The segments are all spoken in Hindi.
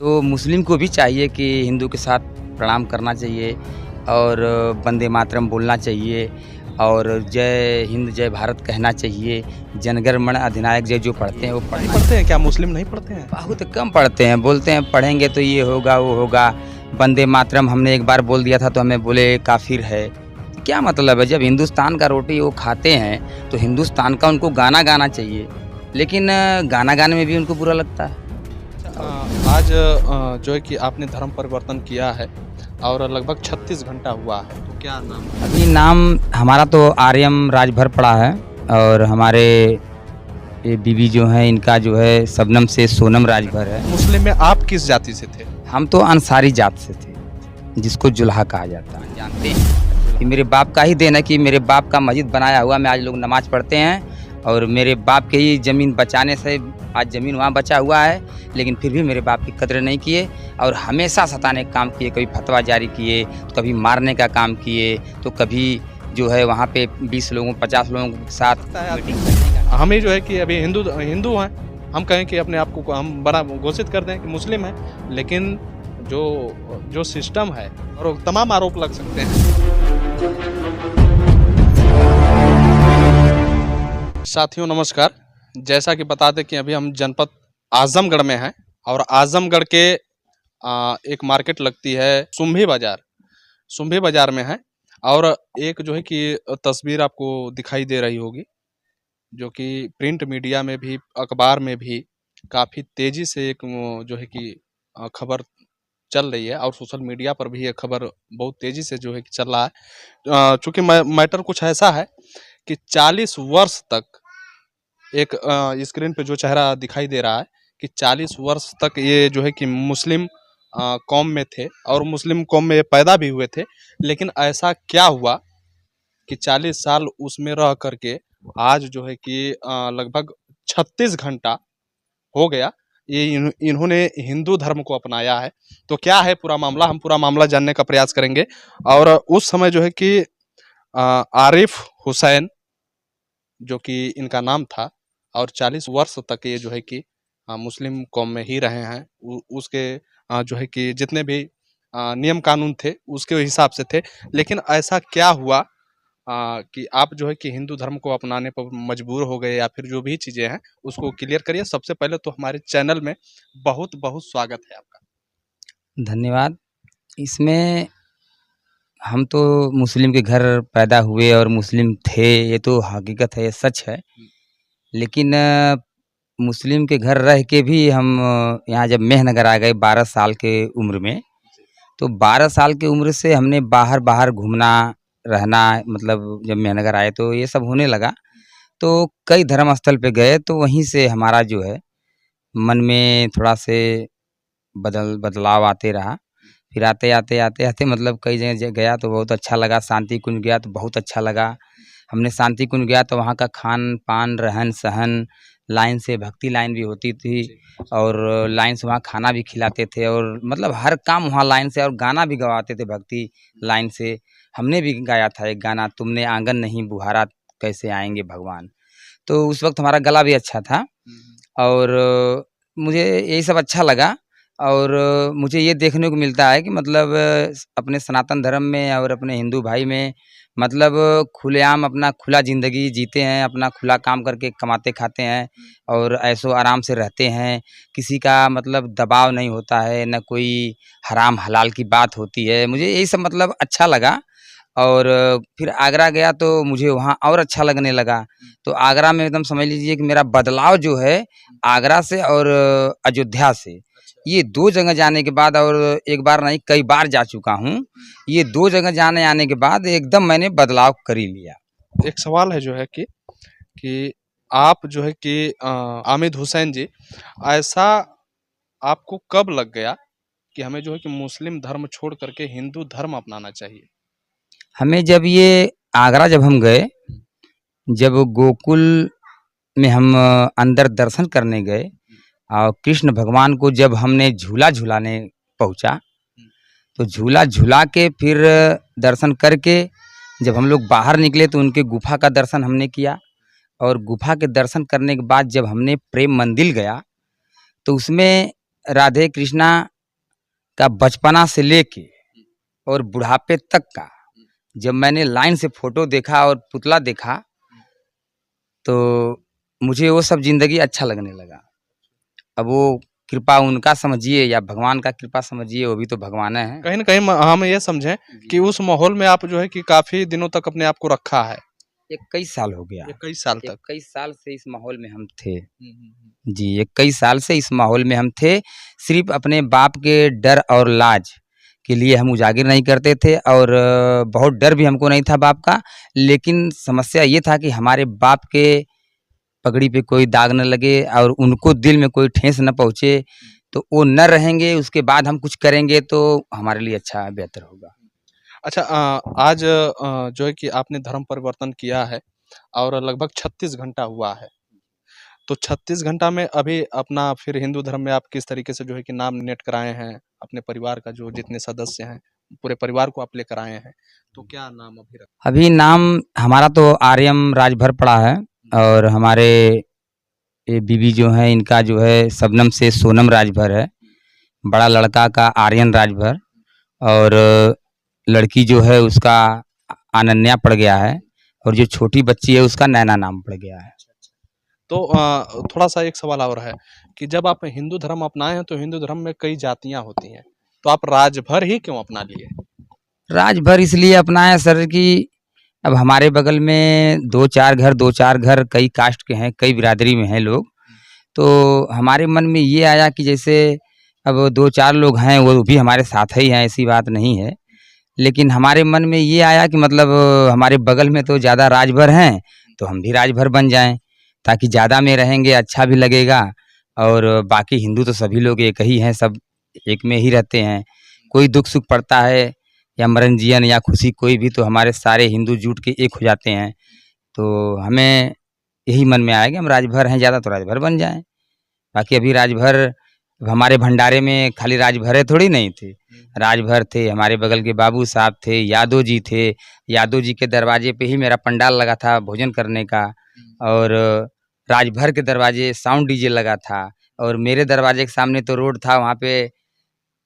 तो मुस्लिम को भी चाहिए कि हिंदू के साथ प्रणाम करना चाहिए और वंदे मातरम बोलना चाहिए और जय हिंद जय भारत कहना चाहिए। जनगण मन अधिनायक जय जो पढ़ते हैं वो नहीं पढ़ना पढ़ते हैं क्या? मुस्लिम नहीं पढ़ते हैं? बहुत कम पढ़ते हैं। बोलते हैं पढ़ेंगे तो ये होगा वो होगा। वंदे मातरम हमने एक बार बोल दिया था तो हमें बोले काफिर है। क्या मतलब है? जब हिंदुस्तान का रोटी वो खाते हैं तो हिंदुस्तान का उनको गाना गाना चाहिए, लेकिन गाना गाने में भी उनको बुरा लगता है। आज जो है कि आपने धर्म परिवर्तन किया है और लगभग 36 घंटा हुआ है, तो क्या नाम है? अभी नाम हमारा तो आर्यम राजभर पड़ा है और हमारे ये बीवी जो हैं इनका जो है शबनम से सोनम राजभर है। मुस्लिम में आप किस जाति से थे? हम तो अंसारी जात से थे, जिसको जुल्हा कहा जाता है। जानते हैं कि मेरे बाप का ही देन है कि मेरे बाप का मस्जिद बनाया हुआ में आज लोग नमाज पढ़ते हैं और मेरे बाप के ही ज़मीन बचाने से आज ज़मीन वहाँ बचा हुआ है, लेकिन फिर भी मेरे बाप की कदर नहीं किए और हमेशा सताने का काम किए। कभी फतवा जारी किए, तो कभी मारने का काम किए, तो कभी जो है वहाँ पे 20 लोगों 50 लोगों के साथ मीटिंग करने का। हमें जो है कि अभी हिंदू हैं, हम कहें कि अपने आप को हम बड़ा घोषित कर दें कि मुस्लिम हैं, लेकिन जो सिस्टम है और तमाम आरोप लग सकते हैं। साथियों नमस्कार। जैसा कि बता दें कि अभी हम जनपद आजमगढ़ में हैं और आजमगढ़ के एक मार्केट लगती है सुम्भी बाजार में है और एक जो है कि तस्वीर आपको दिखाई दे रही होगी, जो कि प्रिंट मीडिया में भी अखबार में भी काफ़ी तेज़ी से एक जो है कि खबर चल रही है और सोशल मीडिया पर भी ये खबर बहुत तेज़ी से जो है कि चल रहा है। चूँकि मैटर कुछ ऐसा है कि 40 वर्ष तक एक स्क्रीन पे जो चेहरा दिखाई दे रहा है कि 40 वर्ष तक ये जो है कि मुस्लिम कौम में थे और मुस्लिम कौम में ये पैदा भी हुए थे, लेकिन ऐसा क्या हुआ कि 40 साल उसमें रह करके आज जो है कि लगभग 36 घंटा हो गया ये इन्होंने हिंदू धर्म को अपनाया है। तो क्या है पूरा मामला, हम पूरा मामला जानने का प्रयास करेंगे। और उस समय जो है कि आरिफ हुसैन जो कि इनका नाम था और 40 वर्ष तक ये जो है कि मुस्लिम कौम में ही रहे हैं। उसके जो है कि जितने भी नियम कानून थे उसके हिसाब से थे, लेकिन ऐसा क्या हुआ कि आप जो है कि हिंदू धर्म को अपनाने पर मजबूर हो गए या फिर जो भी चीज़ें हैं उसको क्लियर करिए। सबसे पहले तो हमारे चैनल में बहुत बहुत स्वागत है आपका। धन्यवाद। इसमें हम तो मुस्लिम के घर पैदा हुए और मुस्लिम थे, ये तो हकीकत है, ये सच है। लेकिन मुस्लिम के घर रह के भी हम यहाँ जब मेहनगर आ गए 12 साल के उम्र में, तो 12 साल की उम्र से हमने बाहर घूमना रहना, मतलब जब मेहनगर आए तो ये सब होने लगा। तो कई धर्म स्थल पे गए तो वहीं से हमारा जो है मन में थोड़ा से बदलाव आते रहा। फिर आते मतलब कई जगह गया तो बहुत अच्छा लगा। शांति कुंज गया तो बहुत अच्छा लगा। हमने शांति कुंज गया तो वहाँ का खान पान रहन सहन, लाइन से भक्ति लाइन भी होती थी और लाइन से वहाँ खाना भी खिलाते थे और मतलब हर काम वहाँ लाइन से, और गाना भी गवाते थे भक्ति लाइन से। हमने भी गाया था एक गाना, तुमने आंगन नहीं बुहारा कैसे आएंगे भगवान। तो उस वक्त हमारा गला भी अच्छा था और मुझे यही सब अच्छा लगा। और मुझे ये देखने को मिलता है कि मतलब अपने सनातन धर्म में और अपने हिंदू भाई में मतलब खुलेआम अपना खुला ज़िंदगी जीते हैं, अपना खुला काम करके कमाते खाते हैं और ऐशो आराम से रहते हैं। किसी का मतलब दबाव नहीं होता है, न कोई हराम हलाल की बात होती है। मुझे यही सब मतलब अच्छा लगा और फिर आगरा गया तो मुझे वहाँ और अच्छा लगने लगा। तो आगरा में एकदम समझ लीजिए कि मेरा बदलाव जो है आगरा से और अयोध्या से, ये 2 जगह जाने के बाद, और एक बार नहीं कई बार जा चुका हूँ, ये 2 जगह जाने आने के बाद एकदम मैंने बदलाव कर ही लिया। एक सवाल है जो है कि आप जो है कि आमिद हुसैन जी, ऐसा आपको कब लग गया कि हमें जो है कि मुस्लिम धर्म छोड़ करके हिंदू धर्म अपनाना चाहिए? हमें जब ये आगरा जब हम गए, जब गोकुल में हम अंदर दर्शन करने गए और कृष्ण भगवान को जब हमने झूला झूलाने पहुँचा, तो झूला झूला के फिर दर्शन करके जब हम लोग बाहर निकले तो उनके गुफा का दर्शन हमने किया और गुफा के दर्शन करने के बाद जब हमने प्रेम मंदिर गया तो उसमें राधे कृष्णा का बचपना से लेके और बुढ़ापे तक का जब मैंने लाइन से फोटो देखा और पुतला देखा तो मुझे वो सब जिंदगी अच्छा लगने लगा। अब वो कृपा उनका समझिए या भगवान का कृपा समझिए, वो भी तो भगवान है। कहीं न कहीं हम ये समझें कि उस माहौल में आप जो है कि काफ़ी दिनों तक अपने आप को रखा है। 21 साल हो गया। 21 साल तक। 21 साल से इस माहौल में हम थे। हुँ। जी, 21 साल से इस माहौल में हम थे। सिर्फ़ अपने बाप के डर और लाज के लिए हम उजागर नहीं करते थे और बहुत डर भी हमको नहीं था बाप का। लेकिन समस्या ये था कि हमारे बाप के पगड़ी पे कोई दाग न लगे और उनको दिल में कोई ठेस न पहुँचे। तो वो न रहेंगे, उसके बाद हम कुछ करेंगे तो हमारे लिए अच्छा बेहतर होगा। अच्छा आज जो है कि आपने धर्म परिवर्तन किया है और लगभग 36 घंटा हुआ है। तो 36 घंटा में अभी अपना फिर हिंदू धर्म में आप किस तरीके से जो है कि नाम नेट कराए हैं? अपने परिवार का जो जितने सदस्य हैं, पूरे परिवार को आप लेकर आए हैं। तो क्या नाम अभी अभी नाम हमारा तो आर्यम राजभर पड़ा है और हमारे ये बीवी जो हैं इनका जो है शबनम से सोनम राजभर है। बड़ा लड़का का आर्यन राजभर और लड़की जो है उसका अनन्या पड़ गया है और जो छोटी बच्ची है उसका नैना नाम पड़ गया है। तो थोड़ा-सा एक सवाल और है कि जब आप हिंदू धर्म अपनाए हैं तो हिंदू धर्म में कई जातियाँ होती हैं। तो आप राजभर ही क्यों अपना लिए? राजभर इसलिए अपनाया सर कि अब हमारे बगल में 2-4 घर कई कास्ट के हैं, कई बिरादरी में हैं लोग। तो हमारे मन में ये आया कि जैसे अब 2-4 लोग हैं वो भी हमारे साथ ही हैं, ऐसी बात नहीं है। लेकिन हमारे मन में ये आया कि मतलब हमारे बगल में तो ज़्यादा राजभर हैं, तो हम भी राजभर बन जाएँ, ताकि ज़्यादा में रहेंगे अच्छा भी लगेगा और बाकी हिंदू तो सभी लोग एक ही हैं, सब एक में ही रहते हैं। कोई दुःख-सुख पड़ता है या मरण-जियन या खुशी कोई भी तो हमारे सारे हिंदू जुट के एक हो जाते हैं। तो हमें यही मन में आया कि हम राजभर हैं ज़्यादा तो राजभर बन जाएँ। बाकी अभी राजभर हमारे भंडारे में खाली राजभर थोड़ी नहीं थे। राजभर थे, हमारे बगल के बाबू साहब थे, यादव जी थे। यादव जी के दरवाजे पे ही मेरा पंडाल लगा था भोजन करने का और राजभर के दरवाजे साउंड डीजे लगा था और मेरे दरवाजे के सामने तो रोड था, वहाँ पे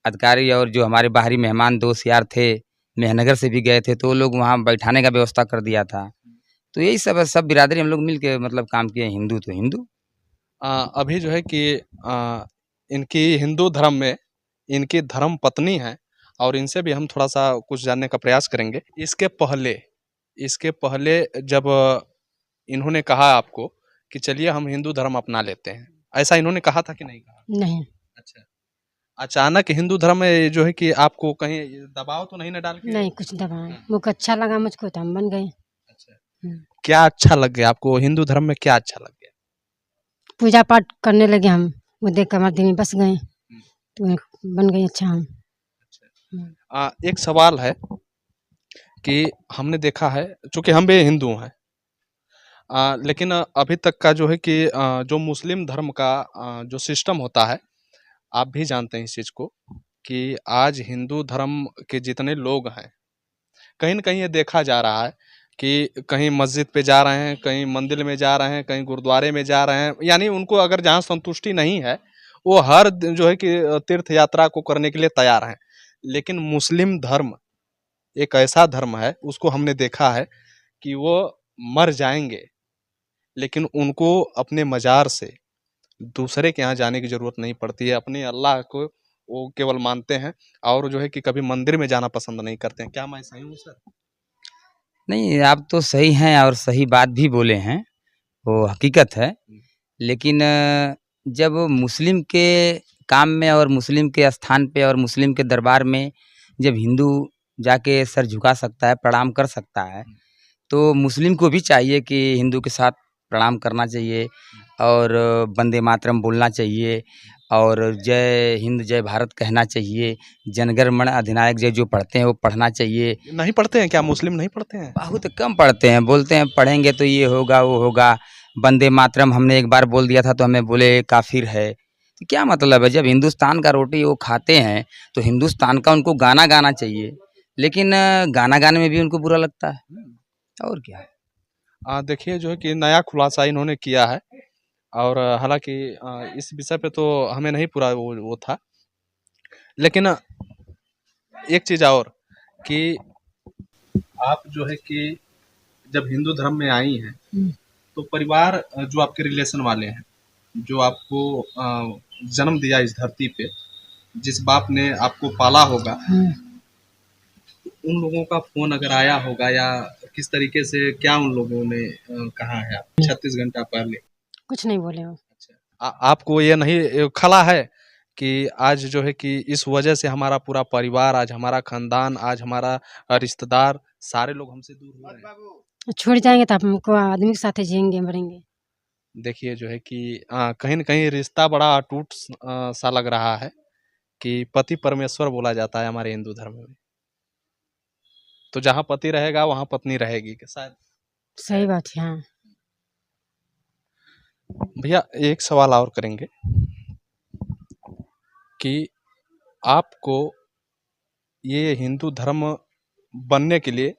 अधिकारी और जो हमारे बाहरी मेहमान दोस्त यार थे, मेहनगर से भी गए थे, तो वो लोग वहाँ बैठाने का व्यवस्था कर दिया था। तो यही सब है, सब बिरादरी हम लोग मिल के मतलब काम किए, हिंदू तो हिंदू। अभी जो है कि इनकी हिंदू धर्म में इनकी धर्म पत्नी हैं और इनसे भी हम थोड़ा-सा कुछ जानने का प्रयास करेंगे। इसके पहले जब इन्होंने कहा आपको कि चलिए हम हिंदू धर्म अपना लेते हैं, ऐसा इन्होंने कहा था कि नहीं कहा? नहीं, अच्छा। अचानक हिंदू धर्म में जो है कि आपको कहीं दबाव तो नहीं ना डाल के नहीं कुछ दबाव हाँ। मुझको अच्छा लगा मुझको तो हम बन गए। अच्छा। हुँ, क्या अच्छा लग गया आपको हिंदू धर्म में क्या अच्छा लग गया? पूजा पाठ करने लगे हम, वो देख कर हमारे दिल में बस गए, हुँ। तो बन गए अच्छा हम। अच्छा। हुँ, एक सवाल है कि हमने देखा है चूँकि हम भी हिंदू हैं लेकिन अभी तक का जो है कि जो मुस्लिम धर्म का जो सिस्टम होता है, आप भी जानते हैं इस चीज़ को कि आज हिंदू धर्म के जितने लोग हैं, कहीं न कहीं ये देखा जा रहा है कि कहीं मस्जिद पे जा रहे हैं, कहीं मंदिर में जा रहे हैं, कहीं गुरुद्वारे में जा रहे हैं, यानी उनको अगर जहाँ संतुष्टि नहीं है, वो हर दिन जो है कि तीर्थ यात्रा को करने के लिए तैयार हैं। लेकिन मुस्लिम धर्म एक ऐसा धर्म है, उसको हमने देखा है कि वो मर जाएँगे, लेकिन उनको अपने मज़ार से दूसरे के यहाँ जाने की ज़रूरत नहीं पड़ती है। अपने अल्लाह को वो केवल मानते हैं और जो है कि कभी मंदिर में जाना पसंद नहीं करते हैं। क्या मैं सही हूँ सर? नहीं, आप तो सही हैं और सही बात भी बोले हैं, वो हकीकत है। हुँ। लेकिन जब मुस्लिम के काम में और मुस्लिम के स्थान पे और मुस्लिम के दरबार में जब हिंदू जाके सर झुका सकता है, प्रणाम कर सकता है, तो मुस्लिम को भी चाहिए कि हिंदू के साथ प्रणाम करना चाहिए और वंदे मातरम बोलना चाहिए और जय हिंद, जय भारत कहना चाहिए। जनगण मन अधिनायक जय जो पढ़ते हैं, वो पढ़ना चाहिए। नहीं पढ़ते हैं क्या मुस्लिम नहीं पढ़ते हैं? बहुत कम पढ़ते हैं, बोलते हैं पढ़ेंगे तो ये होगा, वो होगा। वंदे मातरम हमने एक बार बोल दिया था तो हमें बोले काफ़िर है। तो क्या मतलब है, जब हिंदुस्तान का रोटी वो खाते हैं, तो हिंदुस्तान का उनको गाना गाना चाहिए। लेकिन गाना गाने में भी उनको बुरा लगता है, और क्या है। देखिए जो है कि नया खुलासा इन्होंने किया है और हालाँकि इस विषय पे तो हमें नहीं पूरा वो था। लेकिन एक चीज़ और कि आप जो है कि जब हिंदू धर्म में आई हैं, तो परिवार जो आपके रिलेशन वाले हैं, जो आपको जन्म दिया इस धरती पे, जिस बाप ने आपको पाला होगा, उन लोगों का फ़ोन अगर आया होगा या किस तरीके से क्या उन लोगों ने कहा है 36 घंटा पहले? कुछ नहीं बोले वो। अच्छा। आपको ये नहीं खला है कि आज जो है कि इस वजह से हमारा पूरा परिवार, आज हमारा खानदान, आज हमारा रिश्तेदार सारे लोग हमसे दूर हो रहे हैं। छोड़ जाएंगे तो आप हमको आदमी के साथ जिएंगे मरेंगे। देखिए जो है कि कहीं न कहीं रिश्ता बड़ा अटूट सा लग रहा है कि पति परमेश्वर बोला जाता है हमारे हिंदू धर्म में। तो जहाँ पति रहेगा वहाँ पत्नी रहेगी कि शायद। सही बात है। हाँ। भैया एक सवाल और करेंगे कि आपको ये हिंदू धर्म बनने के लिए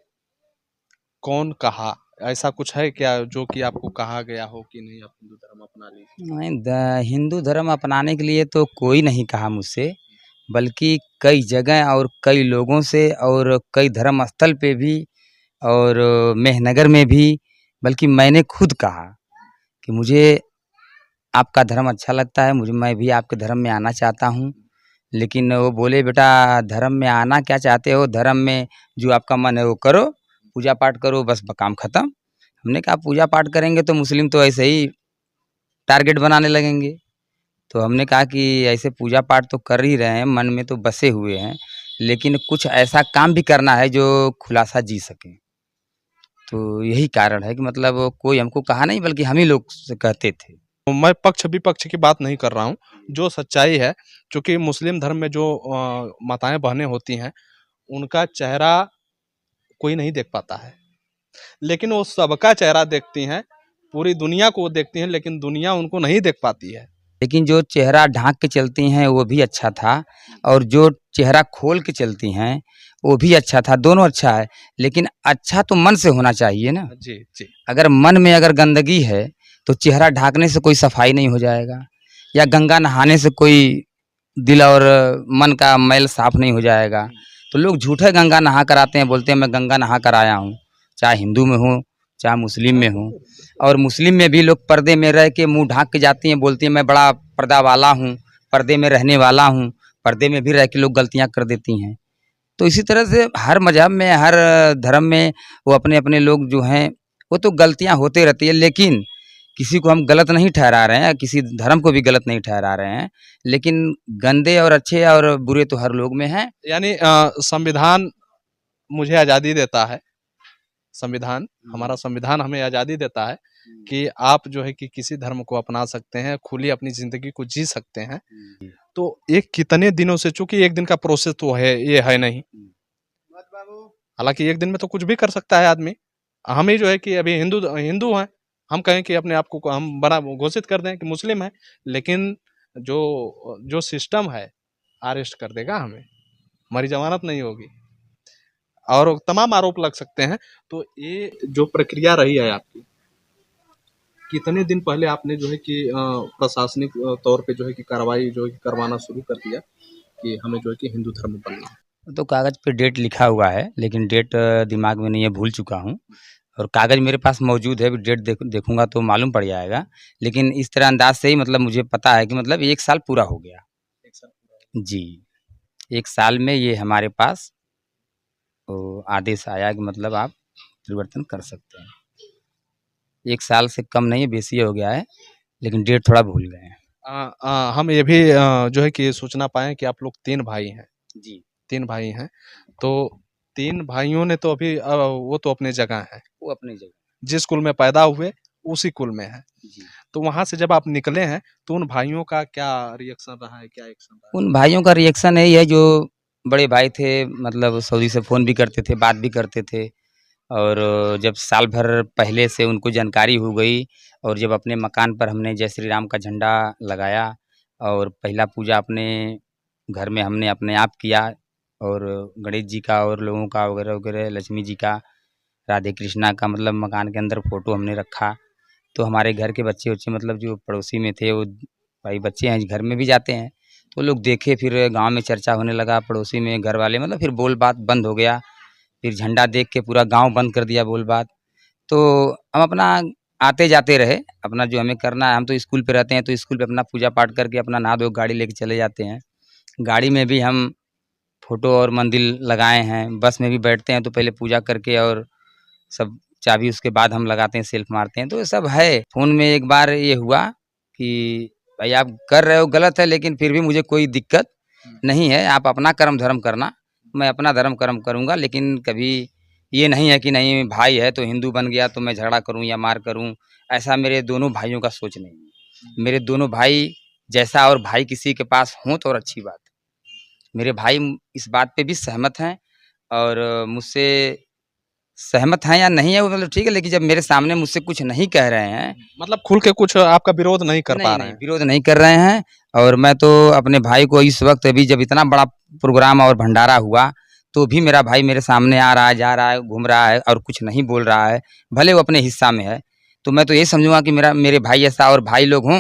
कौन कहा? ऐसा कुछ है क्या जो कि आपको कहा गया हो कि नहीं आप हिंदू धर्म अपना लीजिए? नहीं, हिंदू धर्म अपनाने के लिए तो कोई नहीं कहा मुझसे, बल्कि कई जगह और कई लोगों से और कई धर्म स्थल पे भी और मेहनगर में भी, बल्कि मैंने खुद कहा कि मुझे आपका धर्म अच्छा लगता है, मैं भी आपके धर्म में आना चाहता हूँ। लेकिन वो बोले बेटा धर्म में आना क्या चाहते हो? धर्म में जो आपका मन है वो करो, पूजा पाठ करो, बस काम खत्म। हमने कहा पूजा पाठ करेंगे तो मुस्लिम तो ऐसे ही टारगेट बनाने लगेंगे। तो हमने कहा कि ऐसे पूजा पाठ तो कर ही रहे हैं, मन में तो बसे हुए हैं, लेकिन कुछ ऐसा काम भी करना है जो खुलासा जी सके। तो यही कारण है कि मतलब कोई हमको कहा नहीं, बल्कि हम ही लोग से कहते थे। मैं पक्ष-विपक्ष की बात नहीं कर रहा हूँ, जो सच्चाई है, चूँकि मुस्लिम धर्म में जो माताएँ बहनें होती हैं, उनका चेहरा कोई नहीं देख पाता है। लेकिन वो सबका चेहरा देखती हैं, पूरी दुनिया को वो देखती हैं, लेकिन दुनिया उनको नहीं देख पाती है। लेकिन जो चेहरा ढाँक के चलती हैं वो भी अच्छा था, और जो चेहरा खोल के चलती हैं वो भी अच्छा था, दोनों अच्छा है। लेकिन अच्छा तो मन से होना चाहिए ना। जी, जी। अगर मन में अगर गंदगी है तो चेहरा ढाँकने से कोई सफाई नहीं हो जाएगा, या गंगा नहाने से कोई दिल और मन का मैल साफ नहीं हो जाएगा। तो लोग झूठे गंगा नहा कर आते हैं, बोलते हैं मैं गंगा नहा कर आया हूँ, चाहे हिंदू में हूँ चाहे मुस्लिम में हूँ। और मुस्लिम में भी लोग पर्दे में रह के मुंह ढाँक के जाती हैं, बोलती हैं मैं बड़ा पर्दा वाला हूँ, पर्दे में रहने वाला हूँ, पर्दे में भी रह के लोग गलतियाँ कर देती हैं। तो इसी तरह से हर मज़हब में, हर धर्म में वो अपने-अपने लोग जो हैं, वो तो गलतियाँ होते रहती है, लेकिन किसी को हम गलत नहीं ठहरा रहे हैं, किसी धर्म को भी गलत नहीं ठहरा रहे हैं, लेकिन गंदे और अच्छे और बुरे तो हर लोग में हैं। यानी संविधान मुझे आज़ादी देता है, संविधान हमारा संविधान हमें आज़ादी देता है कि आप जो है कि किसी धर्म को अपना सकते हैं, खुली अपनी ज़िंदगी को जी सकते हैं। तो एक कितने दिनों से, चूँकि एक दिन का प्रोसेस तो है, ये है नहीं। हालाँकि एक दिन में तो कुछ भी कर सकता है आदमी। हम ही जो है कि अभी हिंदू हैं, हम कहें कि अपने आप को हम बड़ा घोषित कर दें कि मुस्लिम हैं, लेकिन जो सिस्टम है, अरेस्ट कर देगा हमें, हमारी ज़मानत नहीं होगी और तमाम आरोप लग सकते हैं। तो ये जो प्रक्रिया रही है आपकी, कितने दिन पहले आपने जो है कि प्रशासनिक तौर पे जो है कि कार्रवाई जो है कि करवाना शुरू कर दिया कि हमें जो है कि हिंदू धर्म बनना है? तो कागज़ पे डेट लिखा हुआ है, लेकिन डेट दिमाग में नहीं है, भूल चुका हूँ। और कागज़ मेरे पास मौजूद है, अभी डेट देखूँगा तो मालूम पड़ जाएगा। लेकिन इस तरह अंदाज़ से ही मतलब मुझे पता है कि मतलब 1 साल पूरा हो गया। 1 साल पूरा। जी, 1 साल में ये हमारे पास आदेश आया कि मतलब आप परिवर्तन कर सकते हैं। 1 साल से कम नहीं है, बेशी हो गया है, लेकिन डेट थोड़ा भूल गए हैं। हम ये भी जो है कि सूचना पाएँ कि आप लोग 3 भाई हैं। जी, 3 भाई हैं, तो 3 भाइयों ने तो अभी वो तो अपनी जगह हैं। वो अपनी जगह। जिस कुल में पैदा हुए, उसी कुल में हैं। जी। तो वहाँ से जब आप निकले हैं, तो उन भाइयों का क्या रिएक्शन रहा है? क्या एक्शन रहा है? उन भाइयों का रिएक्शन यही है, जो बड़े भाई थे मतलब सऊदी से फ़ोन भी करते थे, बात भी करते थे। और जब साल भर पहले से उनको जानकारी हो गई, और जब अपने मकान पर हमने जय श्री राम का झंडा लगाया और पहला पूजा अपने घर में हमने अपने आप किया, और गणेश जी का और लोगों का वगैरह वगैरह, लक्ष्मी जी का, राधे कृष्णा का मतलब मकान के अंदर फ़ोटो हमने रखा। तो हमारे घर के बच्चे-वच्चे मतलब जो पड़ोसी में थे वो भाई बच्चे हैं घर में भी जाते हैं, तो लोग देखे फिर गाँव में चर्चा होने लगा पड़ोसी में घर वाले मतलब फिर बोल बात बंद हो गया। फिर झंडा देख के पूरा गाँव बंद कर दिया बोल बात। तो हम अपना आते-जाते रहे, अपना जो हमें करना है हम तो स्कूल पे रहते हैं तो स्कूल पे अपना पूजा पाठ करके अपना नहा धो गाड़ी लेके चले जाते हैं। गाड़ी में भी हम फ़ोटो और मंदिर लगाए हैं, बस में भी बैठते हैं तो पहले पूजा करके और सब चाबी उसके बाद हम लगाते हैं, सेल्फ मारते हैं, तो ये सब है। फ़ोन में एक बार ये हुआ कि भाई आप कर रहे हो गलत है लेकिन फिर भी मुझे कोई दिक्कत नहीं है, आप अपना कर्म धर्म करना, मैं अपना धर्म कर्म करूँगा लेकिन कभी ये नहीं है कि नहीं भाई है तो हिंदू बन गया तो मैं झगड़ा करूँ या मार करूँ, ऐसा मेरे दोनों भाइयों का सोच नहीं है। मेरे दोनों भाई जैसा और भाई किसी के पास हों तो और अच्छी बात है। मेरे भाई इस बात पे भी सहमत हैं और मुझसे सहमत हैं या नहीं है वो मतलब ठीक है, लेकिन जब मेरे सामने मुझसे कुछ नहीं कह रहे हैं मतलब खुल के कुछ आपका विरोध नहीं कर पा नहीं, रहे नहीं, हैं। विरोध नहीं कर रहे हैं और मैं तो अपने भाई को इस वक़्त अभी जब इतना बड़ा प्रोग्राम और भंडारा हुआ, तो भी मेरा भाई मेरे सामने आ रहा है, जा रहा है, घूम रहा है और कुछ नहीं बोल रहा है, भले वो अपने हिस्सा में है। तो मैं तो ये समझूँगा कि मेरे भाई ऐसा और भाई लोग हों,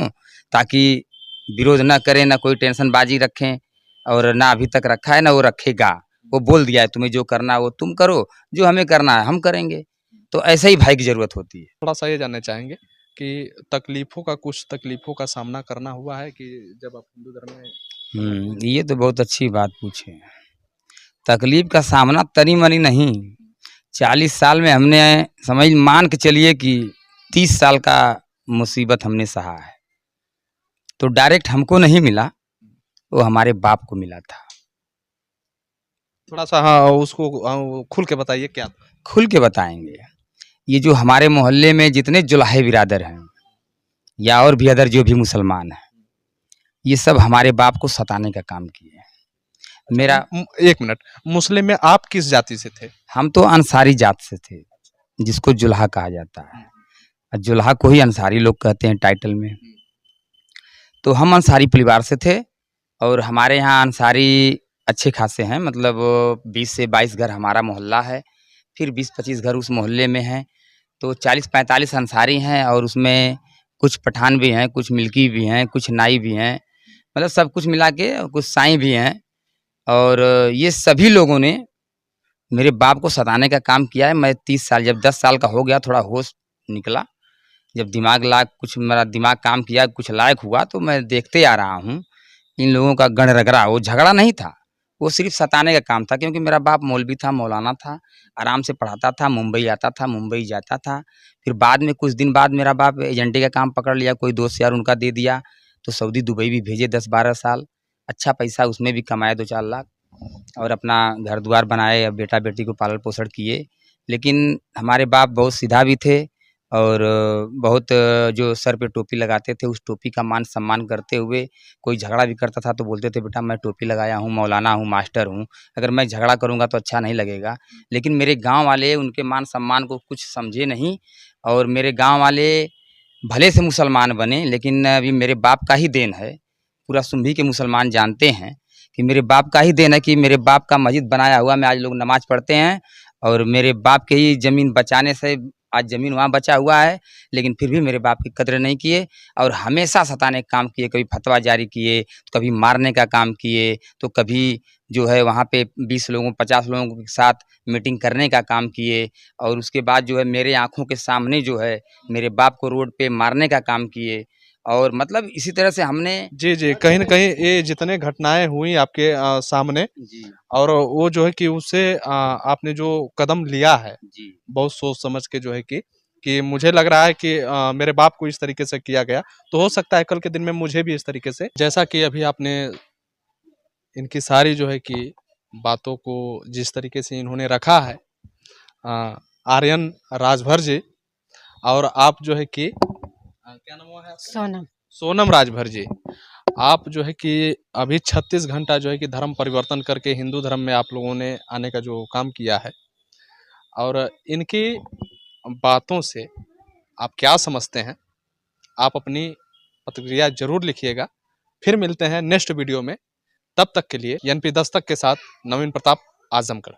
ताकि विरोध ना करें, ना कोई टेंशनबाजी रखें और ना अभी तक रखा है, ना वो रखेगा। वो बोल दिया है तुम्हें जो करना है वो तुम करो, जो हमें करना है हम करेंगे। तो ऐसे ही भाई की ज़रूरत होती है। थोड़ा-सा ये जानना चाहेंगे कि कुछ तकलीफ़ों का सामना करना हुआ है कि जब आप हिंदू धर्म में ये तो बहुत अच्छी बात पूछी है। तकलीफ़ का सामना तनी-मनी नहीं, 40 साल में हमने समझ मान के चलिए कि 30 साल का मुसीबत हमने सहा है। तो डायरेक्ट हमको नहीं मिला, वो हमारे बाप को मिला था। थोड़ा-सा हाँ, उसको खुल के बताइए क्या? खुल के बताएँगे, ये जो हमारे मोहल्ले में जितने जुलाहे बिरादर हैं या और भी अदर जो भी मुसलमान हैं, ये सब हमारे बाप को सताने का काम किए हैं। मेरा 1 मिनट, मुस्लिम में आप किस जाति से थे? हम तो अंसारी जात से थे, जिसको जुल्हा कहा जाता है। जुल्हा को ही अंसारी लोग कहते हैं टाइटल में। तो हम अंसारी परिवार से थे और हमारे यहाँ अंसारी अच्छे खासे हैं, मतलब 20 से 22 घर हमारा मोहल्ला है, फिर 20-25 घर उस मोहल्ले में हैं। तो 40-45 अंसारी हैं और उसमें कुछ पठान भी हैं, कुछ मिल्की भी हैं, कुछ नाई भी हैं, मतलब सब कुछ मिला के कुछ साईं भी हैं और ये सभी लोगों ने मेरे बाप को सताने का काम किया है। मैं 30 साल जब 10 साल का हो गया थोड़ा होश निकला, जब दिमाग लायक कुछ मेरा दिमाग काम किया, कुछ लायक हुआ तो मैं देखते आ रहा हूँ, इन लोगों का गण रगड़ा, वो झगड़ा नहीं था, वो सिर्फ़ सताने का काम था क्योंकि मेरा बाप मौलवी था, मौलाना था, आराम से पढ़ाता था, मुंबई आता था, मुंबई जाता था। फिर बाद में कुछ दिन बाद मेरा बाप एजेंटे का काम पकड़ लिया, कोई दोस्त यार उनका दे दिया, तो सऊदी दुबई भी भेजे 10-12 साल, अच्छा पैसा उसमें भी कमाए 2-4 लाख और अपना घर-द्वार बनाए, अब बेटा-बेटी को पालन-पोषण किए। लेकिन हमारे बाप बहुत सीधा भी थे और बहुत जो सर पे टोपी लगाते थे, उस टोपी का मान-सम्मान करते हुए कोई झगड़ा भी करता था तो बोलते थे, "बेटा मैं टोपी लगाया हूँ, मौलाना हूँ, मास्टर हूँ, अगर मैं झगड़ा करूँगा तो अच्छा नहीं लगेगा।" लेकिन मेरे गाँव वाले उनके मान-सम्मान को कुछ समझे नहीं और मेरे गाँव वाले भले से मुसलमान बने, लेकिन अभी मेरे बाप का ही देन है। पूरा सुंभी के मुसलमान जानते हैं कि मेरे बाप का ही देन है कि मेरे बाप का मस्जिद बनाया हुआ में आज लोग नमाज़ पढ़ते हैं और मेरे बाप के ही ज़मीन बचाने से आज ज़मीन वहाँ बचा हुआ है, लेकिन फिर भी मेरे बाप की कदर नहीं किए और हमेशा सताने का काम किए, कभी फतवा जारी किए, तो कभी मारने का काम किए, तो कभी जो है वहाँ पे 20 लोगों 50 लोगों के साथ मीटिंग करने का काम किए और उसके बाद जो है मेरे आँखों के सामने जो है मेरे बाप को रोड पे मारने का काम किए और मतलब इसी तरह से हमने जी, जी, कहीं न कहीं ये जितने घटनाएँ हुई आपके सामने जी, और वो जो है कि उससे आपने जो कदम लिया है, जी। बहुत सोच समझ के जो है कि मुझे लग रहा है कि मेरे बाप को इस तरीके से किया गया, तो हो सकता है कल के दिन में मुझे भी इस तरीके से जैसा कि अभी आपने इनकी सारी जो है कि बातों को जिस तरीके से इन्होंने रखा है आर्यन राजभर जी और आप जो है कि क्या नाम हुआ है आपका? सोनम। सोनम राजभर जी, आप जो है कि अभी 36 घंटा जो है कि धर्म परिवर्तन करके हिंदू धर्म में आप लोगों ने आने का जो काम किया है और इनकी बातों से आप क्या समझते हैं? आप अपनी प्रतिक्रिया ज़रूर लिखिएगा। फिर मिलते हैं नेक्स्ट वीडियो में, तब तक के लिए एनपी दस्तक के साथ नवीन प्रताप आजमगढ़।